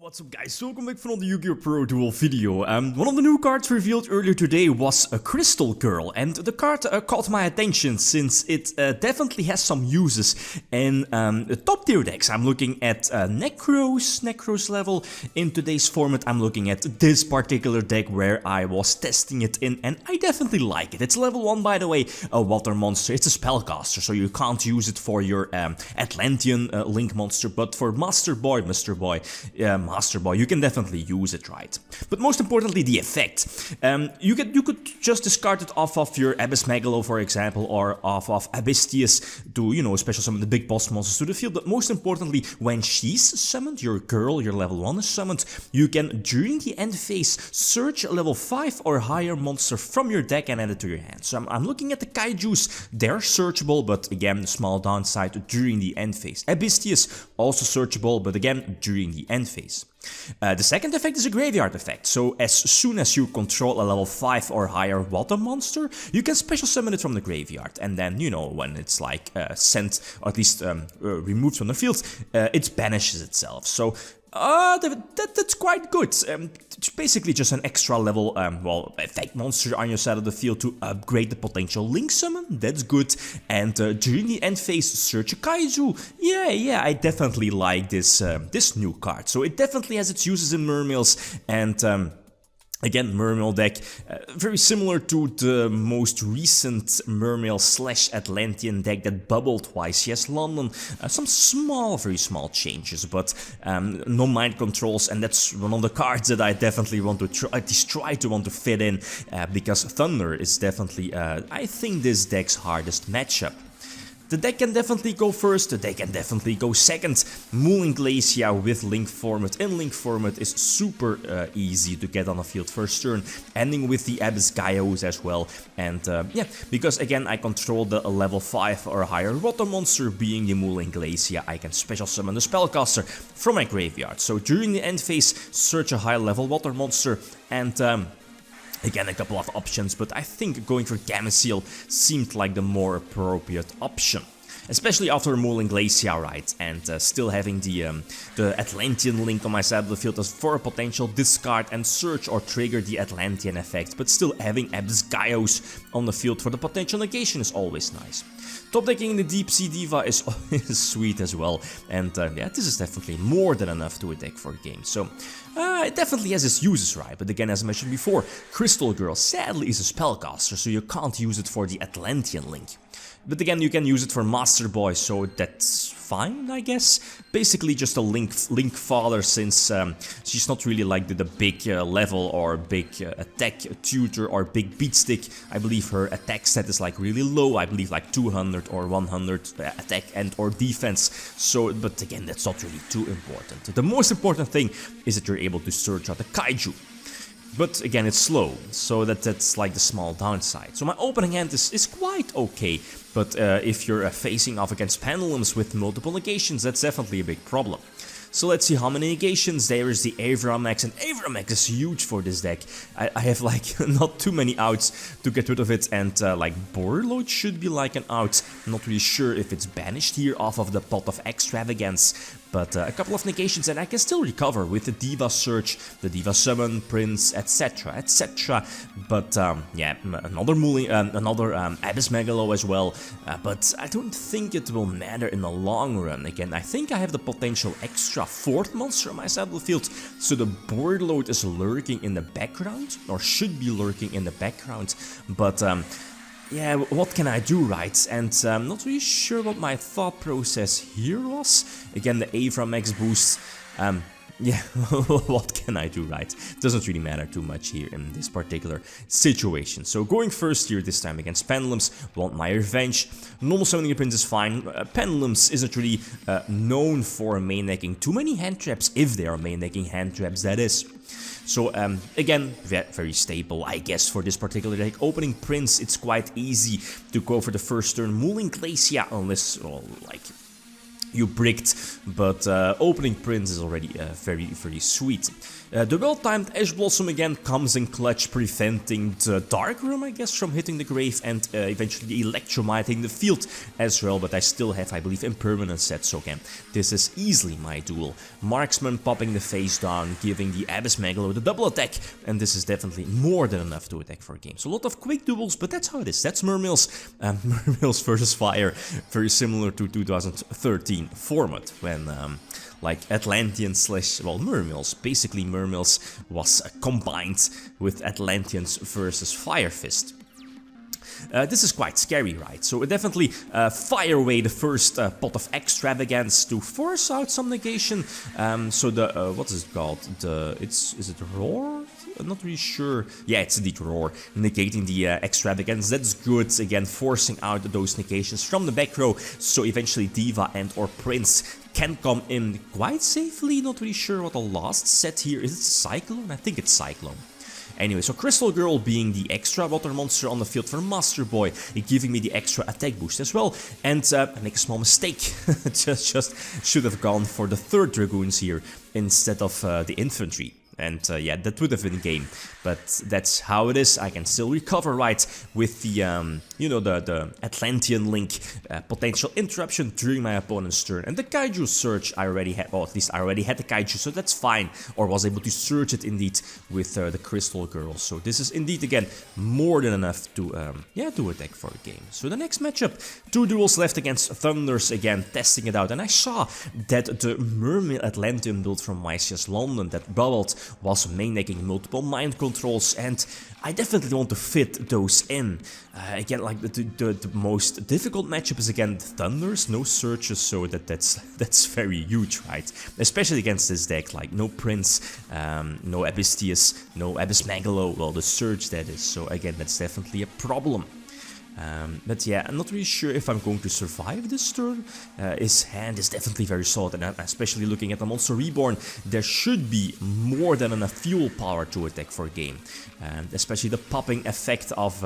What's up guys, welcome back from the YgoPro duel video. One of the new cards revealed earlier today was a Crystal Girl, and the card caught my attention since it definitely has some uses in top tier decks. I'm looking at Necros level. In today's format I'm looking at this particular deck where I was testing it in, and I definitely like it. It's level 1 by the way, a water monster. It's a spellcaster, so you can't use it for your Atlantean link monster, but for Master Boy, you can definitely use it, right? But most importantly, the effect. You could just discard it off of your Abyss Megalo, for example, or off of Abysstius to, you know, special summon the big boss monsters to the field. But most importantly, when she's summoned, your girl, your level 1 is summoned, you can, during the end phase, search a level 5 or higher monster from your deck and add it to your hand. So I'm looking at the Kaijus. They're searchable, but again, small downside during the end phase. Abysstius, also searchable, but again, during the end phase. The second effect is a graveyard effect, so as soon as you control a level 5 or higher water monster, you can special summon it from the graveyard, and then, you know, when it's like sent, or at least removed from the field, it banishes itself. So that's quite good. It's basically just an extra level, effect monster on your side of the field to upgrade the potential link summon. That's good. And during the end phase, search a Kaiju. Yeah, I definitely like this this new card. So it definitely has its uses in MERMAILS, and again, Mermail deck, very similar to the most recent Mermail / Atlantean deck that bubbled twice. Yes, London, some small, very small changes, but no mind controls, and that's one of the cards that I definitely want to try to fit in, because Thunder is definitely, I think, this deck's hardest matchup. The deck can definitely go first, the deck can definitely go second. Mooling Glacia with Link format in Link format is super easy to get on the field first turn, ending with the Abyss Gyos as well. And yeah, because again I control the level 5 or higher water monster being the Mooling Glacia, I can special summon the spellcaster from my graveyard. So during the end phase, search a high level water monster, and again, a couple of options, but I think going for Gameciel seemed like the more appropriate option. Especially after Mooling Glacia, right, and still having the Atlantean link on my side of the field as for a potential discard and search or trigger the Atlantean effect, but still having Abyss Gyos on the field for the potential negation is always nice. Top decking the Deep Sea Diva is sweet as well, and yeah, this is definitely more than enough to a deck for a game. So it definitely has its uses, right? But again, as I mentioned before, Crystal Girl sadly is a spellcaster, so you can't use it for the Atlantean link. But again, you can use it for Master Boy, so that's fine, I guess. Basically just a link father, since she's not really like the big level or big attack tutor or big beatstick. I believe her attack stat is like really low, I believe like 200 or 100 attack and or defense. So, but again, that's not really too important. The most important thing is that you're able to search out the Kaiju. But again, it's slow, so that's like the small downside. So my opening hand is quite okay, but if you're facing off against pendulums with multiple negations, that's definitely a big problem. So let's see how many negations. There is the Avramax, and Avramax is huge for this deck. I have like not too many outs to get rid of it, and like Borload should be like an out. I'm not really sure if it's banished here off of the Pot of Extravagance, but a couple of negations and I can still recover with the Diva Search, the Diva Summon, Prince, etc, etc. But yeah, another Abyss Megalo as well, but I don't think it will matter in the long run. Again, I think I have the potential extra 4th monster on my side of the field, so the board load is lurking in the background, or should be lurking in the background, but yeah, what can I do, right? And I'm not really sure what my thought process here was. Again, the Avramax boost, yeah, what can I do, right? Doesn't really matter too much here in this particular situation. So going first here this time against Pendulums, want my revenge. Normal summoning a Prince is fine. Pendulums isn't really known for main decking too many hand traps, if they are main decking hand traps, that is. So again, very stable, I guess, for this particular deck. Opening Prince, it's quite easy to go for the first turn. Mooling Glacia, unless, well, like, you bricked, but opening Prince is already very, very sweet. The well-timed Ash Blossom again comes in clutch, preventing the Dark Room, I guess, from hitting the grave and eventually electromiting the field as well, but I still have, I believe, impermanent set, so again, this is easily my duel. Marksman popping the face down, giving the Abyss Megalo the double attack, and this is definitely more than enough to attack for a game. So a lot of quick duels, but that's how it is. That's Mermails. Mermails versus Fire, very similar to 2013 format when like Atlantean slash, well, Mermails. Basically Mermails was combined with Atlanteans versus Fire Fist. This is quite scary, right? So it definitely fire away the first pot of extravagance to force out some negation. So the what is it called? Is it Roar? I'm not really sure. Yeah, it's indeed Roar, negating the extravagance. That's good. Again, forcing out those negations from the back row. So eventually Diva and or Prince can come in quite safely. Not really sure what the last set here is. It Cyclone? I think it's Cyclone. Anyway, so Crystal Girl being the extra water monster on the field for Master Boy, giving me the extra attack boost as well. And I make a small mistake. just should have gone for the third Dragoons here instead of the infantry. And yeah, that would have been game, but that's how it is. I can still recover, right, with the, you know, the Atlantean link, potential interruption during my opponent's turn. And the Kaiju Surge I already had, or at least I already had the Kaiju, so that's fine, or was able to surge it indeed with the Crystal Girl. So this is indeed, again, more than enough to, yeah, to attack for a game. So the next matchup, 2 duels left against Thunders, again, testing it out. And I saw that the Mermail Atlantean build from YCS London that bubbled was main-decking multiple mind controls, and I definitely want to fit those in. Again, like the most difficult matchup is again Thunders, no Surges, so that's very huge, right? Especially against this deck, like no Prince, no Abystius, no Abyss Megalo, well, the Surge that is, so again, that's definitely a problem. But yeah, I'm not really sure if I'm going to survive this turn. His hand is definitely very solid, and especially looking at the Monster Reborn, there should be more than enough fuel power to attack for a game. Especially the popping effect of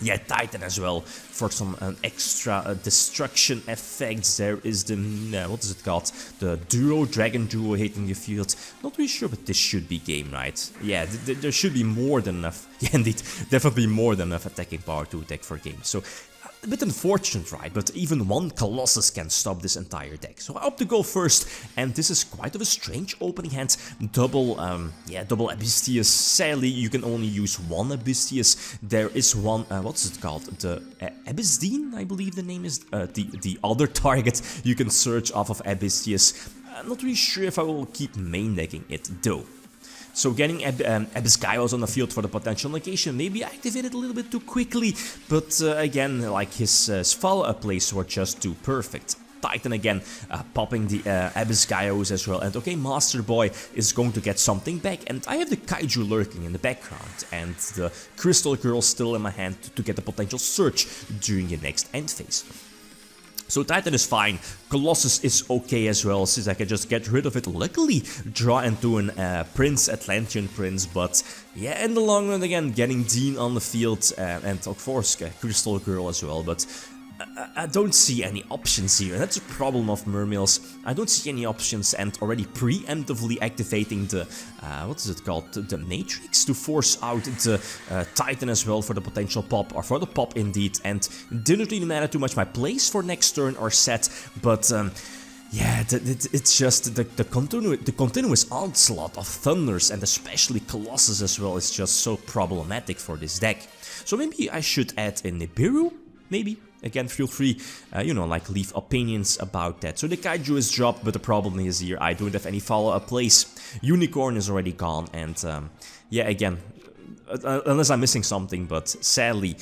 yeah, Titan as well, for some extra destruction effects. There is the, what is it called? The duo, Dragon Duo hitting the field. Not really sure, but this should be game, right? Yeah, there should be more than enough, yeah, indeed, definitely more than enough attacking power to attack for a game. So, a bit unfortunate, right? But even one Colossus can stop this entire deck. So I opt to go first, and this is quite of a strange opening hand. Double Abystius. Sadly, you can only use one Abystius. There is one, what's it called? The Abyssdine, I believe the name is. The other target you can search off of Abystius. I'm not really sure if I will keep main decking it though. So getting Abyss Gyos on the field for the potential negation, maybe activated a little bit too quickly, but again, like his follow-up plays were just too perfect. Titan again, popping the Abyss Gyos as well, and okay, Master Boy is going to get something back, and I have the Kaiju lurking in the background, and the Crystal Girl still in my hand to get the potential surge during the next end phase. So Titan is fine, Colossus is okay as well, since I can just get rid of it. Luckily, draw into an Prince, Atlantean Prince, but yeah, in the long run again, getting Dean on the field, and of course Crystal Girl as well, but I don't see any options here, and that's a problem of Mermails. I don't see any options, and already preemptively activating the, what is it called, the Matrix to force out the Titan as well for the potential pop, or for the pop indeed, and didn't really matter too much my plays for next turn or set, but yeah, it's just the continuous onslaught of Thunders, and especially Colossus as well, is just so problematic for this deck. So maybe I should add a Nibiru, maybe? Again, feel free, you know, like leave opinions about that. So the Kaiju is dropped, but the problem is here, I don't have any follow-up plays. Unicorn is already gone, and yeah, again, unless I'm missing something, but sadly,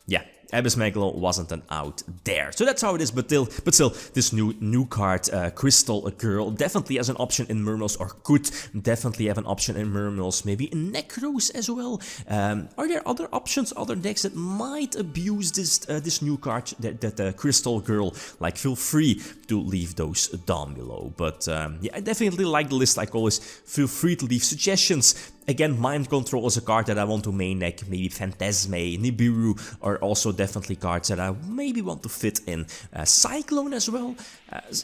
yeah, Abyss Megalo wasn't an out there. So that's how it is, but still, this new card, Crystal Girl, definitely has an option in Mermails, or could definitely have an option in Mermails, maybe in Necros as well. Are there other options, other decks that might abuse this new card, that Crystal Girl? Like, feel free to leave those down below. But yeah, I definitely like the list, like always. Feel free to leave suggestions, Again, Mind Control is a card that I want to main deck, maybe Phantasme, Nibiru are also definitely cards that I maybe want to fit in. Cyclone as well.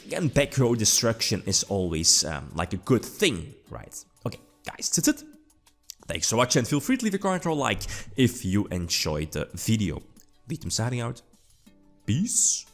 Again, back row destruction is always like a good thing, right? Okay, guys, that's it. Thanks for watching and feel free to leave a comment or a like if you enjoyed the video. Lithium signing out. Peace.